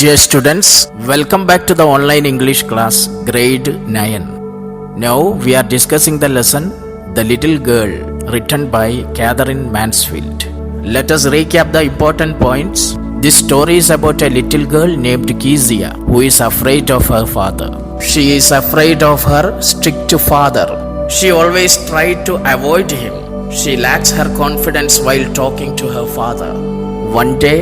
Dear students, welcome back to the online English class, grade 9. Now we are discussing the lesson The Little Girl, written by Catherine Mansfield. Let us recap the important points. This story is about a little girl named Kezia who is afraid of her father. She is afraid of her strict father. She always tried to avoid him. She lacks her confidence while talking to her father. One day,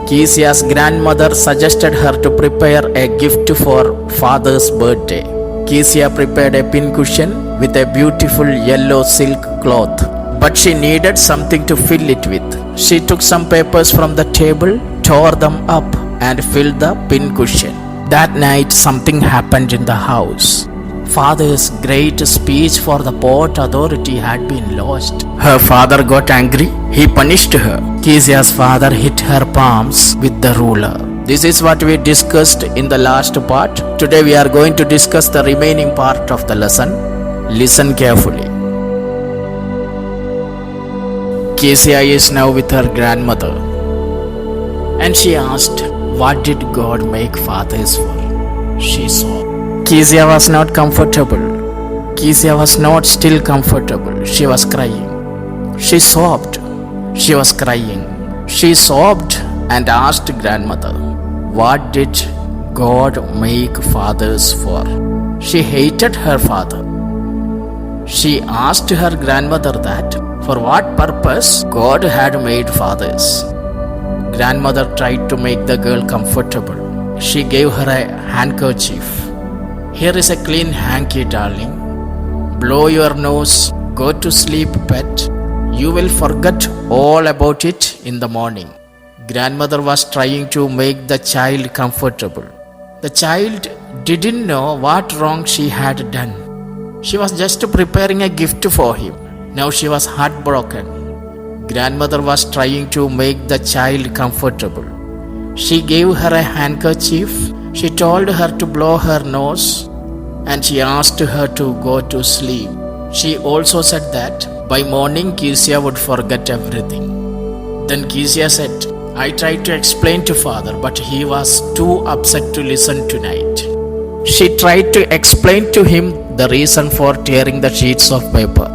Kezia's grandmother suggested her to prepare a gift for father's birthday. Kezia prepared a pincushion with a beautiful yellow silk cloth, but she needed something to fill it with. She took some papers from the table, tore them up, and filled the pincushion. That night, something happened in the house. Father's great speech for the Port Authority had been lost. Her father got angry. He punished her. Kezia's father hit her palms with the ruler. This is what we discussed in the last part. Today we are going to discuss the remaining part of the lesson. Listen carefully. Kezia is now with her grandmother, and she asked, "What did God make fathers for?" She saw. Kezia was not comfortable. Kezia was not still comfortable. She was crying. She sobbed. She was crying. She sobbed and asked grandmother, "What did God make fathers for?" She hated her father. She asked her grandmother that for what purpose God had made fathers. Grandmother tried to make the girl comfortable. She gave her a handkerchief. "Here is a clean hanky, darling. Blow your nose. Go to sleep, pet. You will forget all about it in the morning." Grandmother was trying to make the child comfortable. The child didn't know what wrong she had done. She was just preparing a gift for him. Now she was heartbroken. Grandmother was trying to make the child comfortable. She gave her a handkerchief. She told her to blow her nose, and she asked her to go to sleep. She also said that by morning Kezia would forget everything. Then Kezia said, "I tried to explain to father, but he was too upset to listen tonight." She tried to explain to him the reason for tearing the sheets of paper,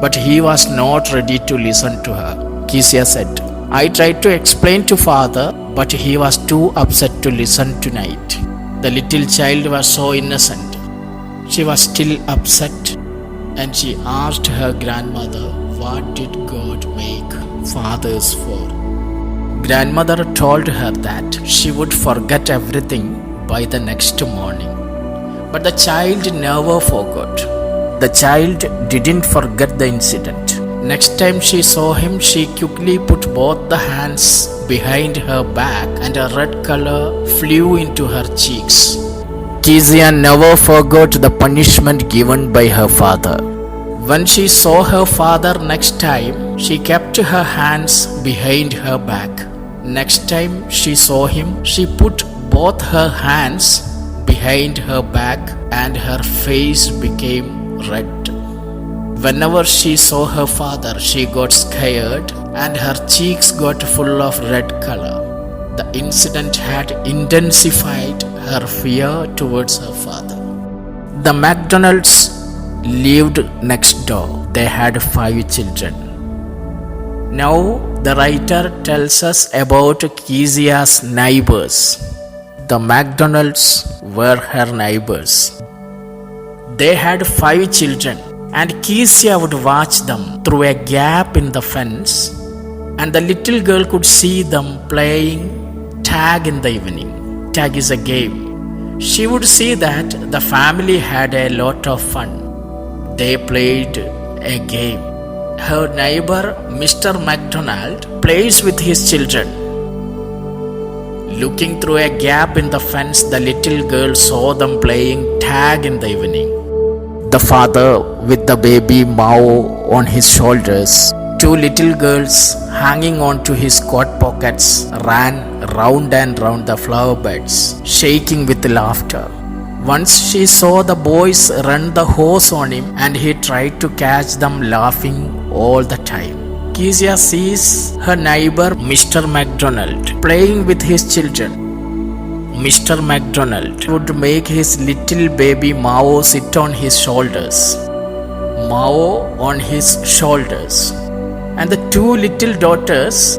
but he was not ready to listen to her. Kezia said, "I tried to explain to father, but he was too upset to listen tonight." The little child was so innocent. She was still upset, and she asked her grandmother, "What did God make fathers for?" Grandmother told her that she would forget everything by the next morning. But the child never forgot. The child didn't forget the incident. Next time she saw him, she quickly put both the hands behind her back, and a red color flew into her cheeks. Kezia never forgot the punishment given by her father. When she saw her father next time, she kept her hands behind her back. Next time she saw him, she put both her hands behind her back, and her face became red. Whenever she saw her father, she got scared and her cheeks got full of red color. The incident had intensified her fear towards her father. The McDonalds lived next door. They had 5 children. Now the writer tells us about Kezia's neighbors. The McDonalds were her neighbors. They had 5 children, and Kezia would watch them through a gap in the fence, and the little girl could see them playing tag in the evening. Tag is a game. She would see that the family had a lot of fun. They played a game. Her neighbor, Mr. McDonald, plays with his children. Looking through a gap in the fence, the little girl saw them playing tag in the evening. The father with the baby Mao on his shoulders, 2 little girls hanging on to his coat pockets, ran round and round the flower beds, shaking with laughter. Once she saw the boys run the hose on him, and he tried to catch them laughing all the time. Kezia sees her neighbor Mr. McDonald playing with his children. Mr. McDonald would make his little baby Mao sit on his shoulders. Mao on his shoulders. And the two little daughters,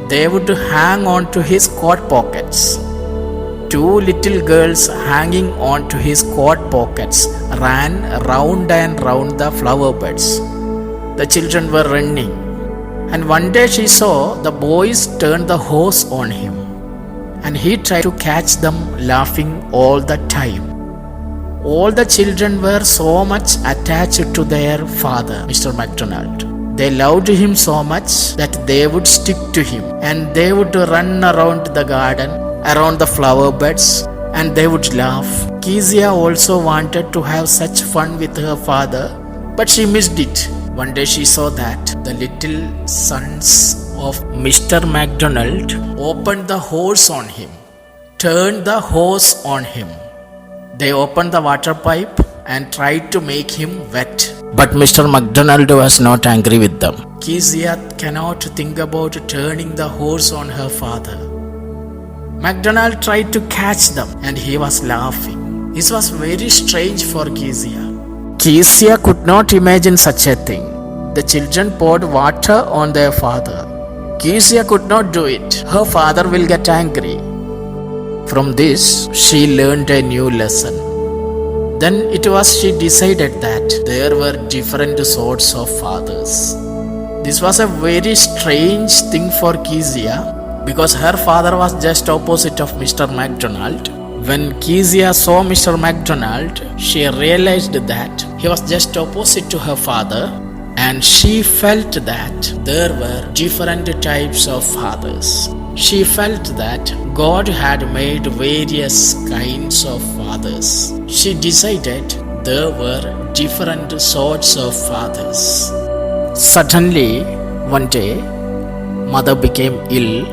they would hang on to his coat pockets. Two little girls hanging on to his coat pockets ran round and round the flower beds. The children were running, and one day she saw the boys turn the hose on him, and he tried to catch them, laughing all the time. All the children were so much attached to their father, Mr. McDonald. They loved him so much that they would stick to him, and they would run around the garden, around the flower beds, and they would laugh. Kezia also wanted to have such fun with her father, but she missed it. One day she saw that the little sons of Mr. McDonald opened the hose on him, turned the hose on him. They opened the water pipe and tried to make him wet. But Mr. McDonald was not angry with them. Kezia cannot think about turning the hose on her father. McDonald tried to catch them, and he was laughing. This was very strange for Kezia. Kezia could not imagine such a thing. The children poured water on their father. Kezia could not do it. Her father will get angry. From this, she learned a new lesson. Then she decided that there were different sorts of fathers. This was a very strange thing for Kezia, because her father was just opposite of Mr. McDonald. When Kezia saw Mr. McDonald, she realized that he was just opposite to her father, and she felt that there were different types of fathers. She felt that God had made various kinds of fathers. She decided there were different sorts of fathers. Suddenly, one day, mother became ill,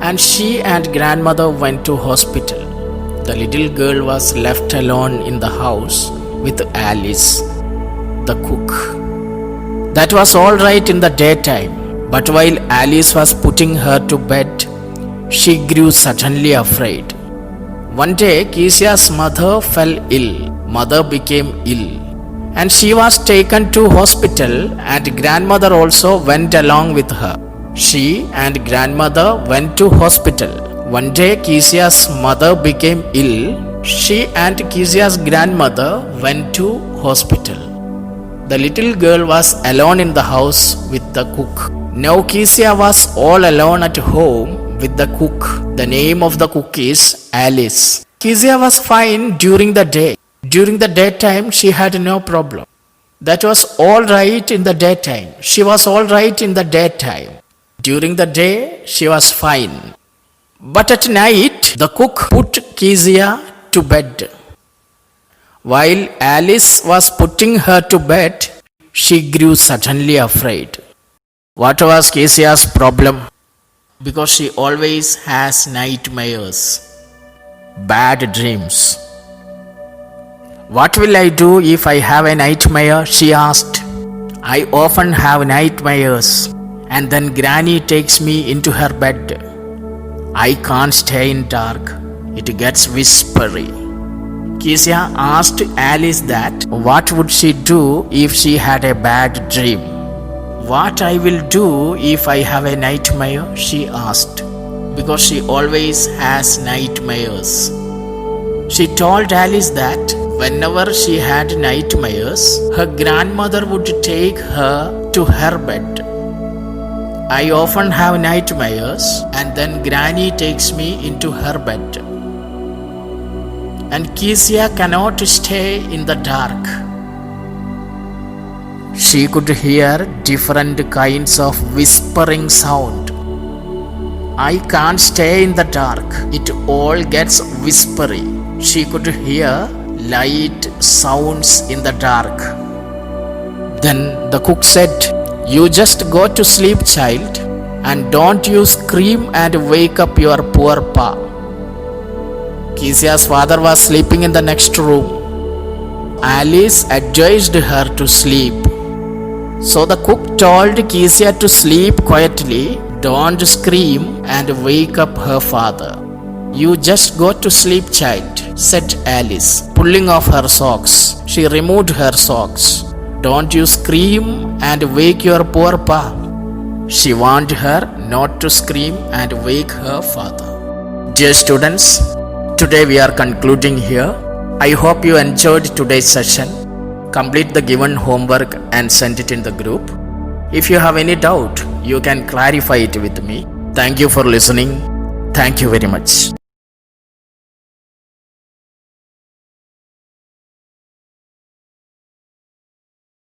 and she and grandmother went to hospital. The little girl was left alone in the house with Alice, the cook. That was all right in the daytime, but while Alice was putting her to bed, she grew suddenly afraid. One day, Kezia's mother fell ill. Mother became ill, and she was taken to hospital, and grandmother also went along with her. She and grandmother went to hospital. One day, Kezia's mother became ill. She and Kezia's grandmother went to hospital. The little girl was alone in the house with the cook. Now Kezia was all alone at home with the cook. The name of the cook is Alice. Kezia was fine during the day. During the daytime, she had no problem. That was all right in the daytime. She was all right in the daytime. During the day, she was fine. But at night, the cook put Kezia to bed. While Alice was putting her to bed, she grew suddenly afraid. What was Kezia's problem? Because she always has nightmares, bad dreams. What will I do if I have a nightmare? She asked. I often have nightmares, and then Granny takes me into her bed. I can't stay in dark. It gets whispery. Kezia asked Alice that what would she do if she had a bad dream. What I will do if I have a nightmare? She asked, because she always has nightmares. She told Alice that whenever she had nightmares, her grandmother would take her to her bed. I often have nightmares, and then Granny takes me into her bed. And Kezia cannot stay in the dark. She could hear different kinds of whispering sound. I can't stay in the dark. It all gets whispery. She could hear light sounds in the dark. Then the cook said, "You just go to sleep, child, and don't you scream and wake up your poor pa." Kezia's father was sleeping in the next room. Alice advised her to sleep. So the cook told Kezia to sleep quietly, don't scream and wake up her father. You just go to sleep, child, said Alice, pulling off her socks. She removed her socks. Don't you scream and wake your poor pa. She warned her not to scream and wake her father. Dear students, today we are concluding here. I hope you enjoyed today's session. Complete the given homework and send it in the group. If you have any doubt, you can clarify it with me. Thank you for listening. Thank you very much.